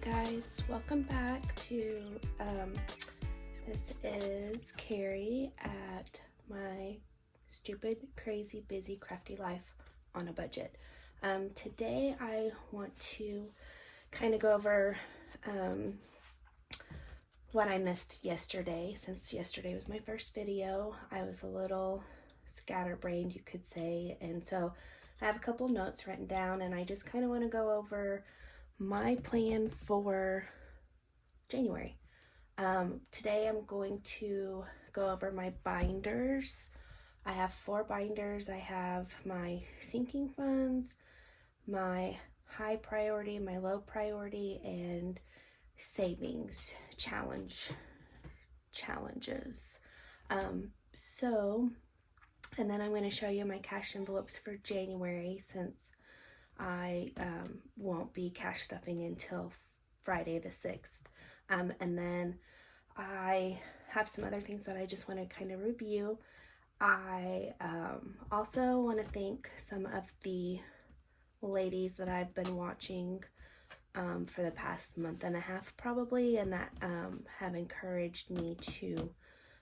guys, welcome back to this is Carrie at my stupid, crazy, busy, crafty life on a budget. Today I want to kind of go over what I missed yesterday. Since yesterday was my first video, I was a little scatterbrained, you could say, and so I have a couple notes written down, and I just kind of want to go over my plan for January. Today I'm going to go over my binders. I have 4 binders. I have my sinking funds, my high priority, my low priority, and savings challenges. And then I'm going to show you my cash envelopes for January, since I won't be cash stuffing until Friday the 6th. And then I have some other things that I just want to kind of review. I also want to thank some of the ladies that I've been watching for the past month and a half probably, and that have encouraged me to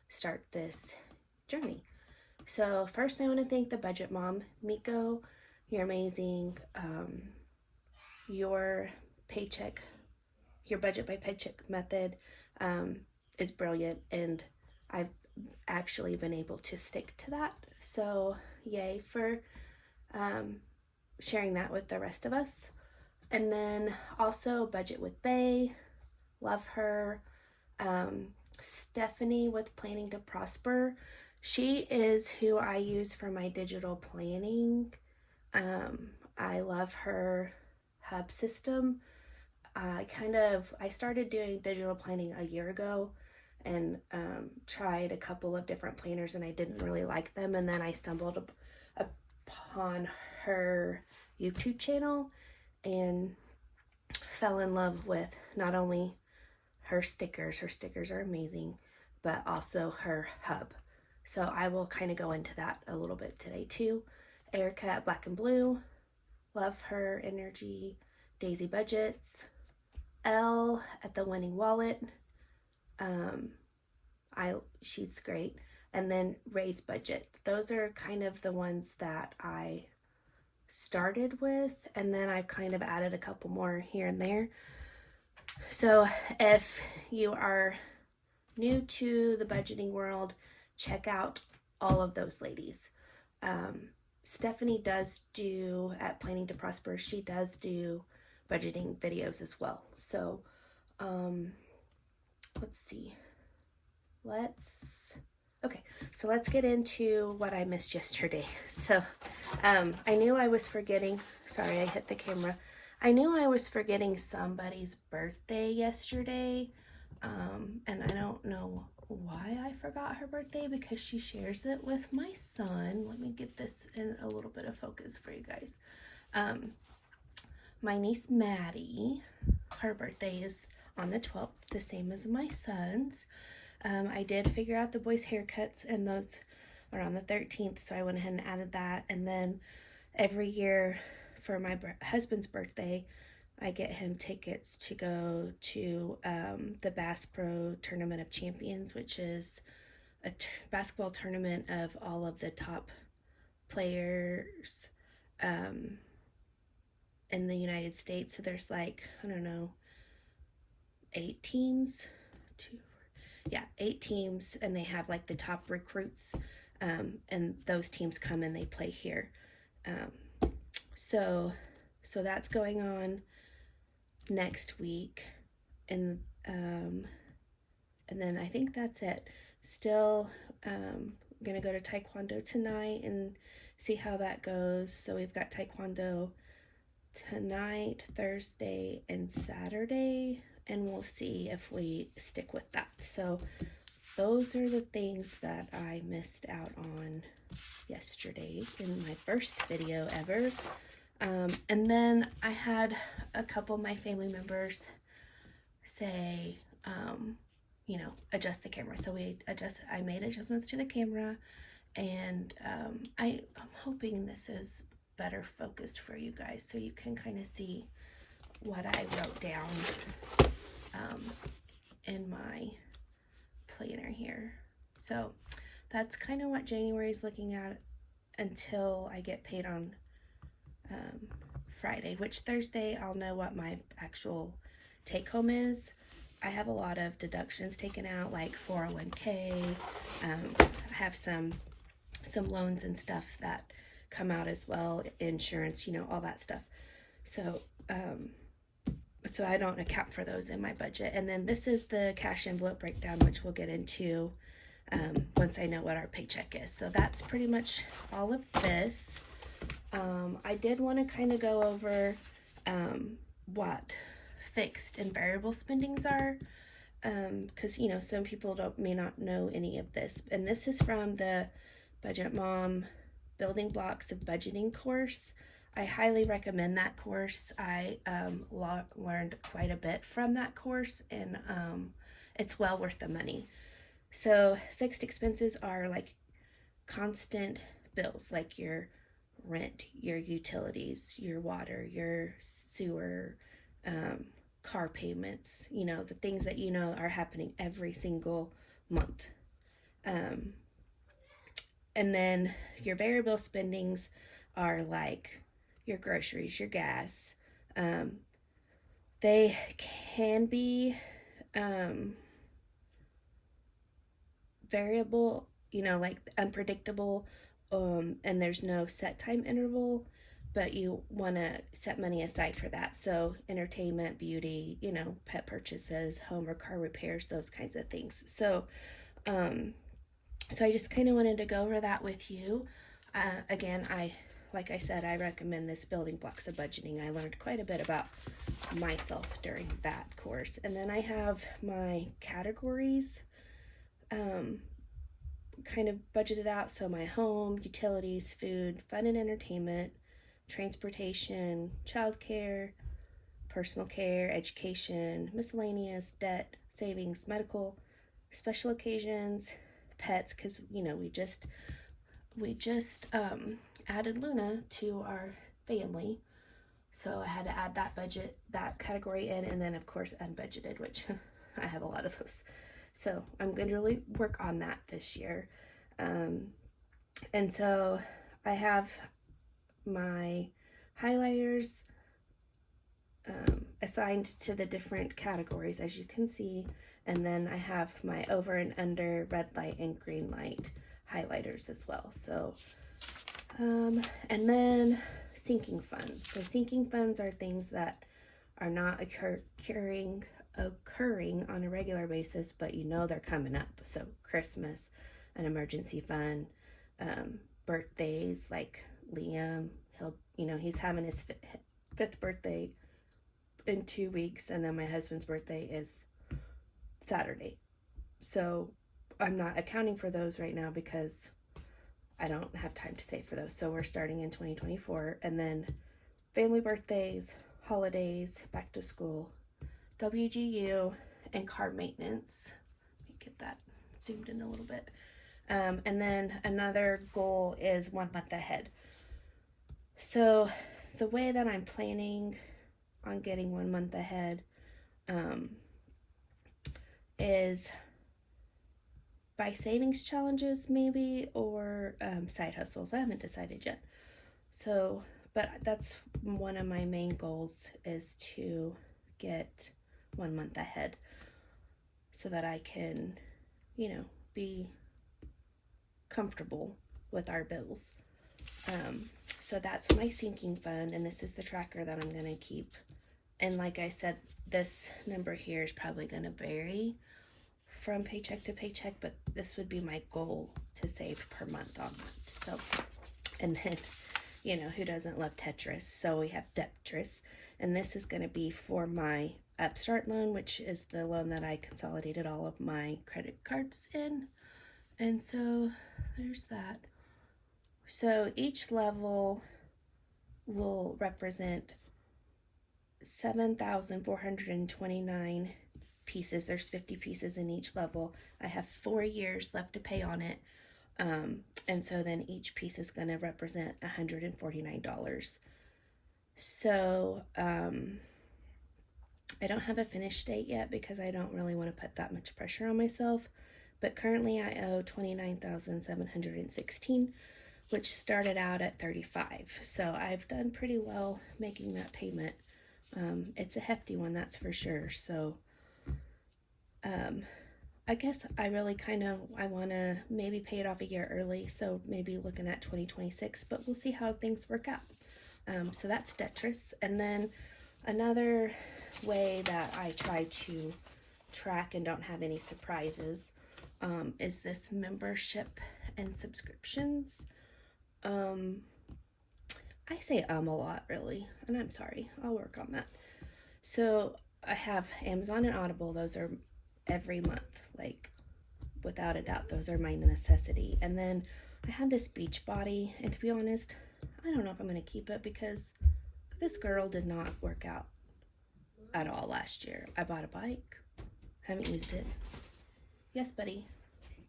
start this journey. So first I want to thank the budget mom, Miko. You're amazing. Your budget by paycheck method is brilliant, and I've actually been able to stick to that. So yay for sharing that with the rest of us. And then also Budget with Bae, love her. Stephanie with Planning to Prosper. She is who I use for my digital planning. I love her hub system. I started doing digital planning a year ago, and tried a couple of different planners, and I didn't really like them, and then I stumbled upon her YouTube channel and fell in love with not only her stickers are amazing, but also her hub. So I will kind of go into that a little bit today too. Erica at Black and Blue, love her energy. Daisy Budgets, Elle at The Winning Wallet, she's great. And then Raye's Budget. Those are kind of the ones that I started with, and then I've kind of added a couple more here and there. So if you are new to the budgeting world, check out all of those ladies. Stephanie does do, at Planning to Prosper, she does do budgeting videos as well. So let's see. So let's get into what I missed yesterday. So I knew I was forgetting, sorry I hit the camera. I knew I was forgetting somebody's birthday yesterday, and I don't know why I forgot her birthday, because she shares it with my son. Let me get this in a little bit of focus for you guys. My niece Maddie, her birthday is on the 12th, the same as my son's. I did figure out the boys' haircuts, and those are on the 13th, so I went ahead and added that. And then every year for my husband's birthday, I get him tickets to go to the Bass Pro Tournament of Champions, which is a basketball tournament of all of the top players in the United States. So there's 8 teams, 8 teams, and they have the top recruits, and those teams come and they play here. So that's going on next week, and then I think that's it. Still gonna go to Taekwondo tonight and see how that goes. So we've got Taekwondo tonight, Thursday, and Saturday, and we'll see if we stick with that. So those are the things that I missed out on yesterday in my first video ever. And then I had a couple of my family members say, adjust the camera. So I made adjustments to the camera, and I'm hoping this is better focused for you guys, so you can kind of see what I wrote down in my planner here. So that's kind of what January is looking at until I get paid on Friday, which Thursday I'll know what my actual take home is. I have a lot of deductions taken out, like 401k. I have some loans and stuff that come out as well, insurance, all that stuff. So so I don't account for those in my budget. And then this is the cash envelope breakdown, which we'll get into once I know what our paycheck is. So that's pretty much all of this. I did want to kind of go over what fixed and variable spendings are, because some people may not know any of this. And this is from the Budget Mom Building Blocks of Budgeting course. I highly recommend that course. I learned quite a bit from that course, and it's well worth the money. So fixed expenses are like constant bills, like your rent, your utilities, your water, your sewer, car payments, the things that are happening every single month. And then your variable spendings are like your groceries, your gas. They can be variable, like unpredictable, and there's no set time interval, but you want to set money aside for that. So entertainment, beauty, pet purchases, home or car repairs, those kinds of things. So I just kind of wanted to go over that with you. Again, like I said, I recommend this Building Blocks of Budgeting. I learned quite a bit about myself during that course. And then I have my categories kind of budgeted out. So my home, utilities, food, fun and entertainment, transportation, childcare, personal care, education, miscellaneous, debt, savings, medical, special occasions, pets, because we just added Luna to our family, so I had to add that category in, and then of course unbudgeted, which I have a lot of those. So I'm going to really work on that this year. And so I have my highlighters assigned to the different categories, as you can see. And then I have my over and under red light and green light highlighters as well. So, and then sinking funds. So sinking funds are things that are not occurring on a regular basis, but they're coming up. So Christmas, an emergency fund, birthdays like Liam, he's having his fifth birthday in 2 weeks, and then my husband's birthday is Saturday. So I'm not accounting for those right now because I don't have time to save for those. So we're starting in 2024, and then family birthdays, holidays, back to school, WGU, and car maintenance. Let me get that zoomed in a little bit. And then another goal is 1 month ahead. So the way that I'm planning on getting 1 month ahead is by savings challenges maybe, or side hustles. I haven't decided yet. So, but that's one of my main goals, is to get 1 month ahead so that I can, be comfortable with our bills. So that's my sinking fund, and this is the tracker that I'm going to keep. And like I said, this number here is probably going to vary from paycheck to paycheck, but this would be my goal to save per month on month. So, and then, who doesn't love Tetris? So we have Tetris, and this is going to be for my Upstart loan, which is the loan that I consolidated all of my credit cards in. And so there's that. So each level will represent 7,429 pieces. There's 50 pieces in each level. I have 4 years left to pay on it. And so then each piece is going to represent $149. So I don't have a finish date yet because I don't really want to put that much pressure on myself. But currently I owe $29,716, which started out at $35. So I've done pretty well making that payment. It's a hefty one, that's for sure. So I guess I really I want to maybe pay it off a year early. So maybe looking at 2026, but we'll see how things work out. So that's Detrus. And then another way that I try to track and don't have any surprises is this membership and subscriptions. I say a lot, really, and I'm sorry. I'll work on that. So I have Amazon and Audible. Those are every month, like without a doubt, those are my necessity. And then I have this Beachbody, and to be honest, I don't know if I'm going to keep it because this girl did not work out at all last year. I bought a bike. Haven't used it. Yes, buddy.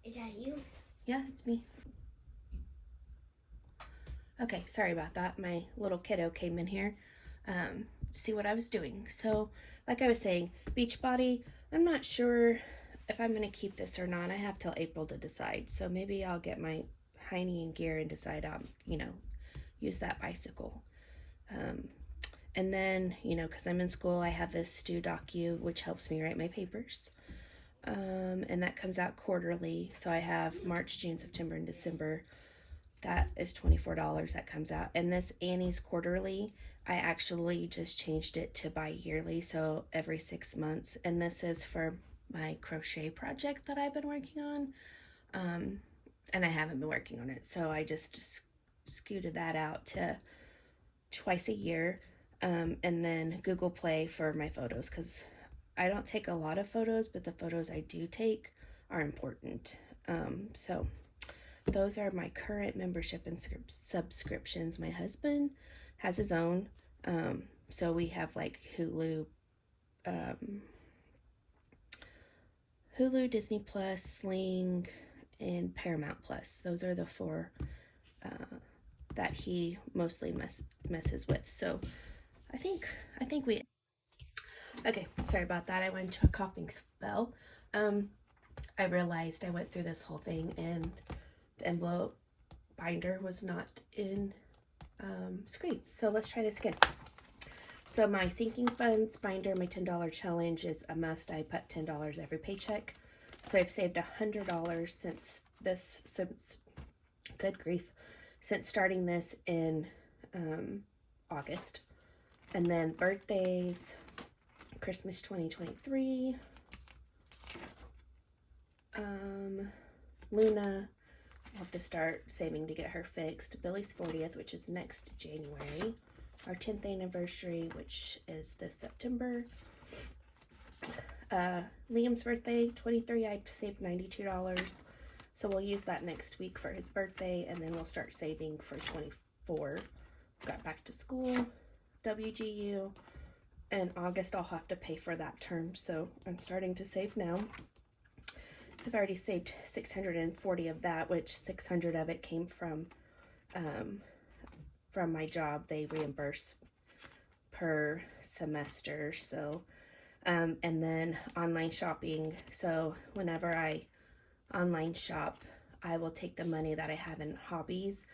Is that you? Yeah, it's me. Okay, sorry about that. My little kiddo came in here to see what I was doing. So, like I was saying, Beachbody, I'm not sure if I'm going to keep this or not. I have till April to decide. So maybe I'll get my hiney in gear and decide on, use that bicycle. And then, because I'm in school, I have this Stu Docu, which helps me write my papers. And that comes out quarterly. So I have March, June, September, and December. That is $24 that comes out. And this Annie's quarterly, I actually just changed it to bi-yearly, so every 6 months. And this is for my crochet project that I've been working on. And I haven't been working on it, so I just scooted that out to twice a year. And then Google Play for my photos, because I don't take a lot of photos, but the photos I do take are important. So those are my current membership and subscriptions. My husband has his own. So we have like Hulu, Disney Plus, Sling, and Paramount Plus. Those are the four that he mostly messes with. So I think we. Okay, sorry about that. I went into a coughing spell. I realized I went through this whole thing and the envelope binder was not in screen. So let's try this again. So my sinking funds binder, my $10 challenge is a must. I put $10 every paycheck. So I've saved $100 since good grief, since starting this in August. And then birthdays, Christmas 2023, Luna, I'll have to start saving to get her fixed. Billy's 40th, which is next January. Our 10th anniversary, which is this September. Liam's birthday, 23, I saved $92. So we'll use that next week for his birthday, and then we'll start saving for 24. Got back to school, WGU. In August, I'll have to pay for that term, so I'm starting to save now. I've already saved 640 of that, which 600 of it came from my job. They reimburse per semester. So, and then online shopping. So whenever I online shop, I will take the money that I have in hobbies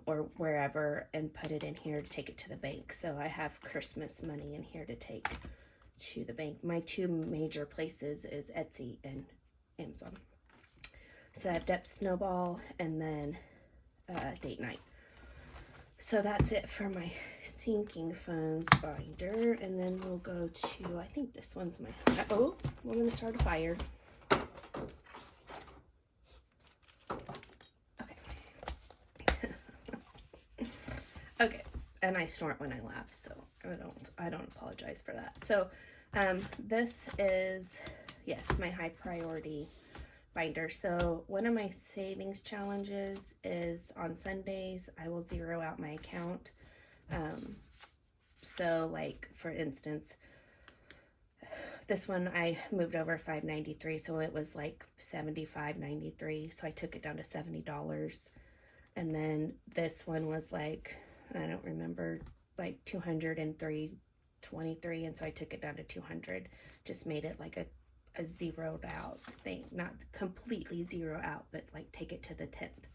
or wherever and put it in here to take it to the bank. So I have Christmas money in here to take to the bank. My two major places is Etsy and Amazon. So I have Dep Snowball and then Date Night. So that's it for my sinking funds binder. And then we'll go to, I think this one's my, oh, we're going to start a fire. Okay, and I snort when I laugh, so I don't apologize for that. So, this is, yes, my high priority binder. So one of my savings challenges is on Sundays, I will zero out my account. So like, for instance, this one I moved over $5.93, so it was like $75.93. So I took it down to $70. And then this one was like, I don't remember, like $203.20. 23, and so I took it down to 200. Just made it like a zeroed out thing, not completely zero out, but like take it to the 10th,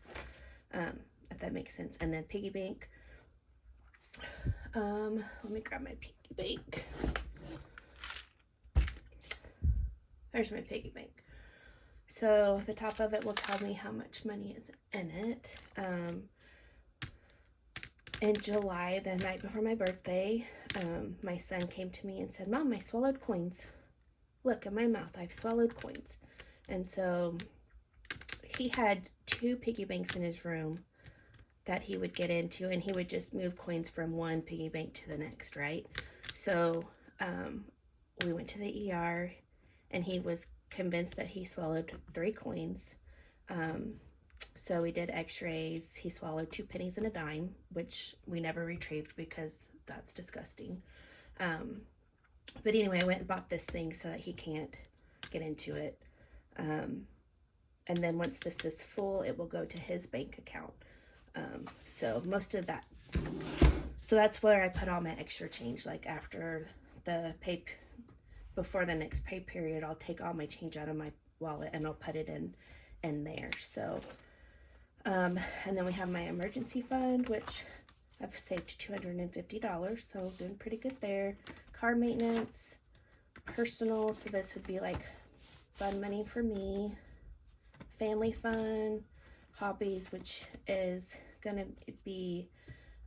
if that makes sense. And then piggy bank. Let me grab my piggy bank. There's my piggy bank. So the top of it will tell me how much money is in it. In July, the night before my birthday, my son came to me and said, "Mom, I swallowed coins. Look in my mouth, I've swallowed coins." And so he had 2 piggy banks in his room that he would get into, and he would just move coins from one piggy bank to the next, right? So we went to the ER, and he was convinced that he swallowed 3 coins. So we did x-rays. He swallowed 2 pennies and a dime, which we never retrieved because that's disgusting. But anyway, I went and bought this thing so that he can't get into it. And then once this is full, it will go to his bank account. So most of that, so that's where I put all my extra change. Like after the pay, before the next pay period, I'll take all my change out of my wallet and I'll put it in there. So, and then we have my emergency fund, which I've saved $250, so doing pretty good there. Car maintenance, personal, so this would be like fun money for me. Family fun, hobbies, which is gonna be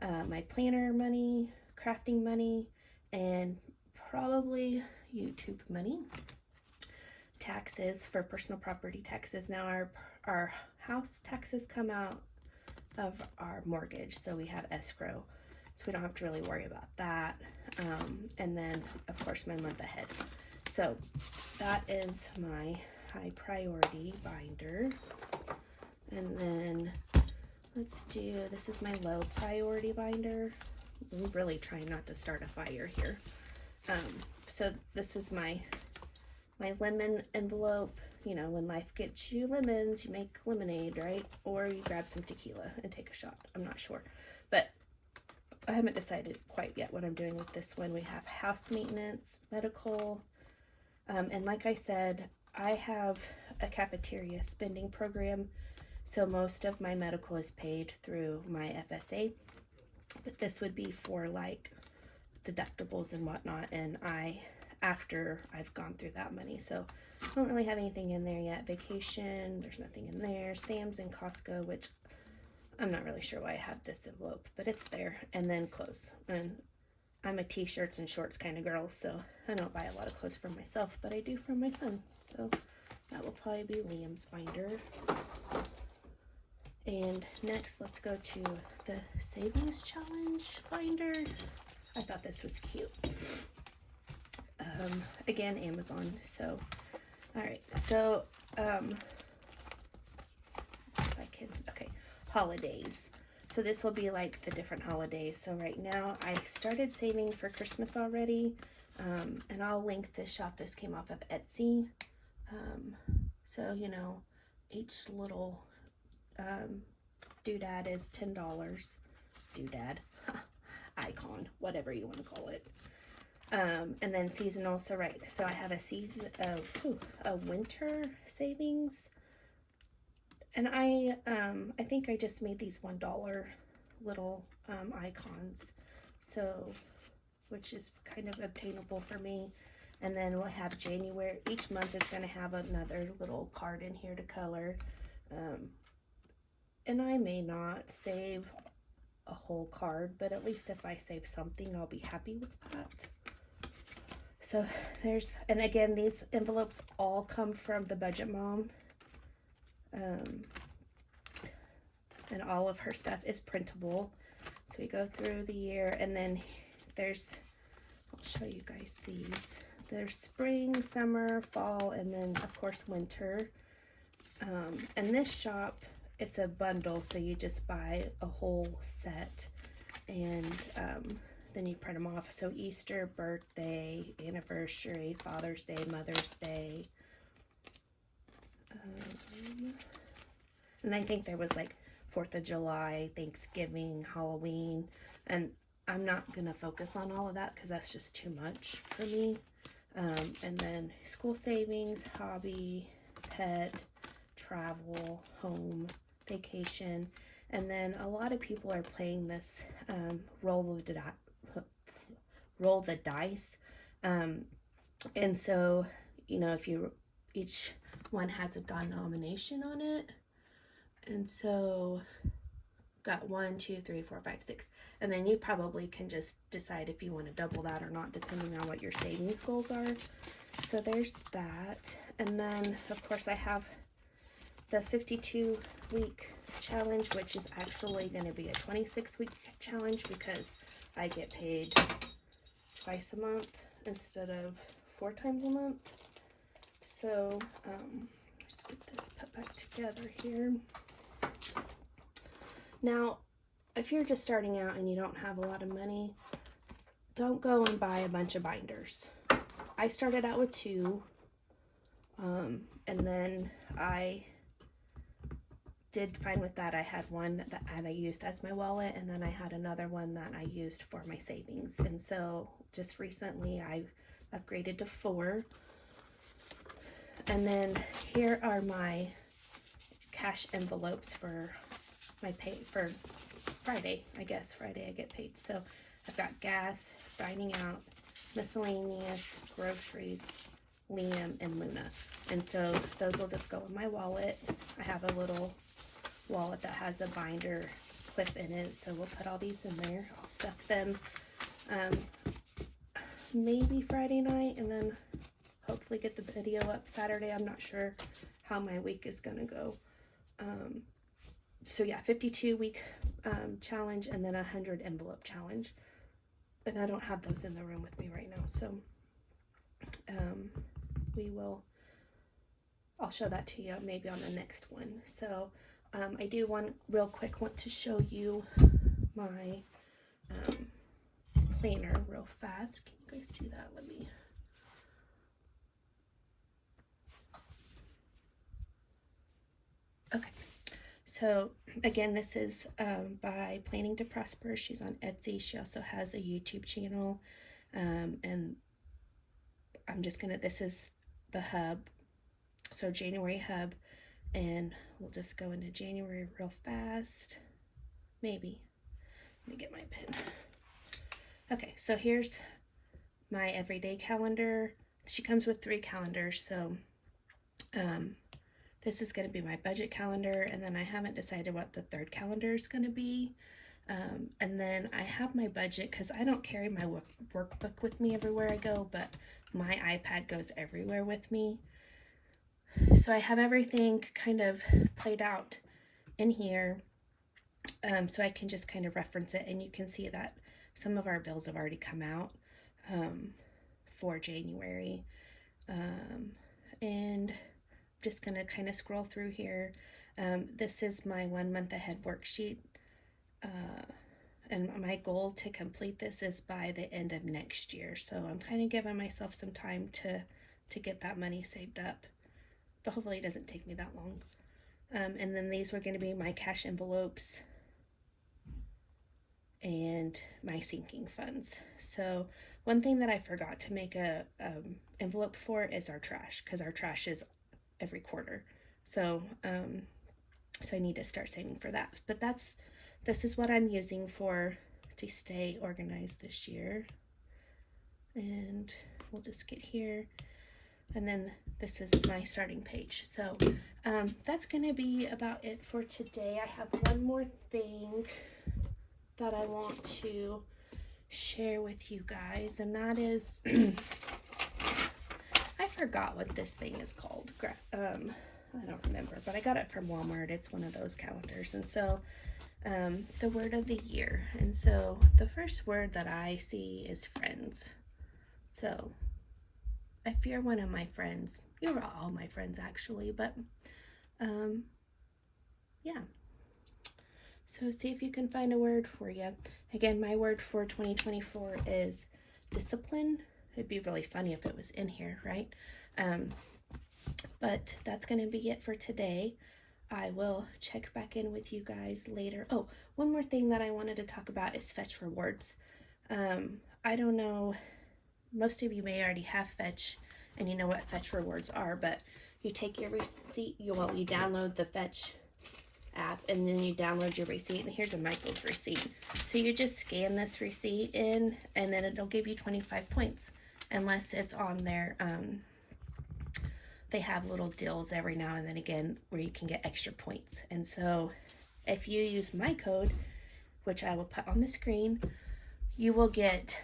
my planner money, crafting money, and probably YouTube money. Taxes for personal property taxes. Now our house taxes come out of our mortgage, so we have escrow, so we don't have to really worry about that. And then of course my month ahead. So that is my high priority binder. And then let's do, this is my low priority binder. I'm really trying not to start a fire here. So this was my lemon envelope. You know, when life gets you lemons, you make lemonade, right? Or you grab some tequila and take a shot. I'm not sure, but I haven't decided quite yet what I'm doing with this one. We have house maintenance, medical, and like I said, I have a cafeteria spending program, so most of my medical is paid through my FSA, but this would be for like deductibles and whatnot, and after I've gone through that money. So I don't really have anything in there yet. Vacation, there's nothing in there. Sam's and Costco, which I'm not really sure why I have this envelope, but it's there. And then clothes. And I'm a t-shirts and shorts kind of girl, so I don't buy a lot of clothes for myself, but I do for my son. So that will probably be Liam's binder. And next, let's go to the savings challenge binder. I thought this was cute. Again, Amazon. So, all right. So, if I can, okay, holidays. So this will be like the different holidays. So right now I started saving for Christmas already. And I'll link this shop. This came off of Etsy. So, you know, each little, doodad is $10. Doodad. Icon, whatever you want to call it. And then seasonal. So right, so I have a season of a winter savings, and I think I just made these $1 little icons, so which is kind of obtainable for me. And then we'll have January. Each month is going to have another little card in here to color, and I may not save a whole card, but at least if I save something, I'll be happy with that. So there's, and again, these envelopes all come from the Budget Mom. And all of her stuff is printable. So we go through the year, and then there's, I'll show you guys these. There's spring, summer, fall, and then of course winter. And this shop, it's a bundle, so you just buy a whole set, and then you print them off. So Easter, birthday, anniversary, Father's Day, Mother's Day. And I think there was like 4th of July, Thanksgiving, Halloween, and I'm not going to focus on all of that because that's just too much for me. And then school savings, hobby, pet, travel, home, vacation. And then a lot of people are playing this roll the dice. And so, you know, if you, each one has a denomination on it. And so got 1, 2, 3, 4, 5, 6. And then you probably can just decide if you want to double that or not, depending on what your savings goals are. So there's that. And then, of course, I have the 52-week challenge, which is actually going to be a 26-week challenge because I get paid twice a month instead of 4 times a month. So, let's get this put back together here. Now, if you're just starting out and you don't have a lot of money, don't go and buy a bunch of binders. I started out with 2, and then I did fine with that. I had one that I used as my wallet, and then I had another one that I used for my savings. And so just recently I upgraded to 4. And then here are my cash envelopes for my pay for Friday. I guess Friday I get paid. So I've got gas, dining out, miscellaneous, groceries, Liam, and Luna. And so those will just go in my wallet. I have a little wallet that has a binder clip in it, so we'll put all these in there. I'll stuff them maybe Friday night, and then hopefully get the video up Saturday. I'm not sure how my week is gonna go. So yeah, 52-week challenge, and then a 100 envelope challenge. And I don't have those in the room with me right now, so I'll show that to you maybe on the next one. So I do want to show you my planner real fast. Can you guys see that? Let me. Okay. So again, this is by Planning to Prosper. She's on Etsy. She also has a YouTube channel. And I'm just gonna, this is the hub. So January hub, and we'll just go into January real fast. Maybe. Let me get my pen. Okay, so here's my everyday calendar. She comes with 3 calendars, so this is going to be my budget calendar, and then I haven't decided what the 3rd calendar is going to be. And then I have my budget because I don't carry my workbook with me everywhere I go, but my iPad goes everywhere with me. So I have everything kind of played out in here, so I can just kind of reference it, and you can see that some of our bills have already come out for January. And just going to kind of scroll through here. This is my 1 month ahead worksheet, and my goal to complete this is by the end of next year. So I'm kind of giving myself some time to get that money saved up, but hopefully it doesn't take me that long. And then these were going to be my cash envelopes and my sinking funds. So one thing that I forgot to make a envelope for is our trash, because our trash is every quarter. So so I need to start saving for that. But this is what I'm using to stay organized this year. And we'll just get here, and then this is my starting page. So that's gonna be about it for today. I have one more thing that I want to share with you guys, and that is I forgot what this thing is called. I don't remember, but I got it from Walmart. It's one of those calendars. And so the word of the year, and so the first word that I see is friends. So if you're one of my friends, you're all my friends actually, but yeah. So see if you can find a word for you. Again, my word for 2024 is discipline. It'd be really funny if it was in here, right? But that's going to be it for today. I will check back in with you guys later. Oh, one more thing that I wanted to talk about is fetch rewards. I don't know, most of you may already have Fetch and you know what Fetch rewards are, but you take your receipt, you download the Fetch app, and then you download your receipt, and here's a Michael's receipt. So you just scan this receipt in, and then it'll give you 25 points, unless it's on their, they have little deals every now and then again where you can get extra points. And so if you use my code, which I will put on the screen, you will get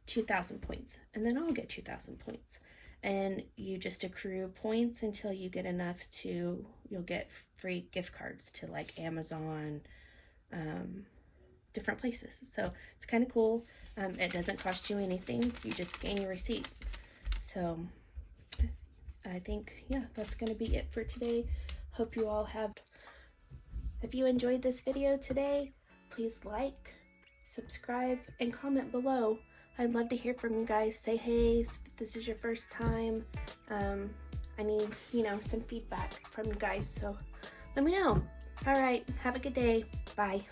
2,000 points, and then I'll get 2,000 points. And you just accrue points until you get enough to, you'll get free gift cards to like Amazon, different places. So it's kind of cool. It doesn't cost you anything. You just scan your receipt. So I think, yeah, that's going to be it for today. Hope you all have, if you enjoyed this video today, please like, subscribe, and comment below. I'd love to hear from you guys. Say, hey, if this is your first time. I need, some feedback from you guys, so let me know. All right, have a good day. Bye.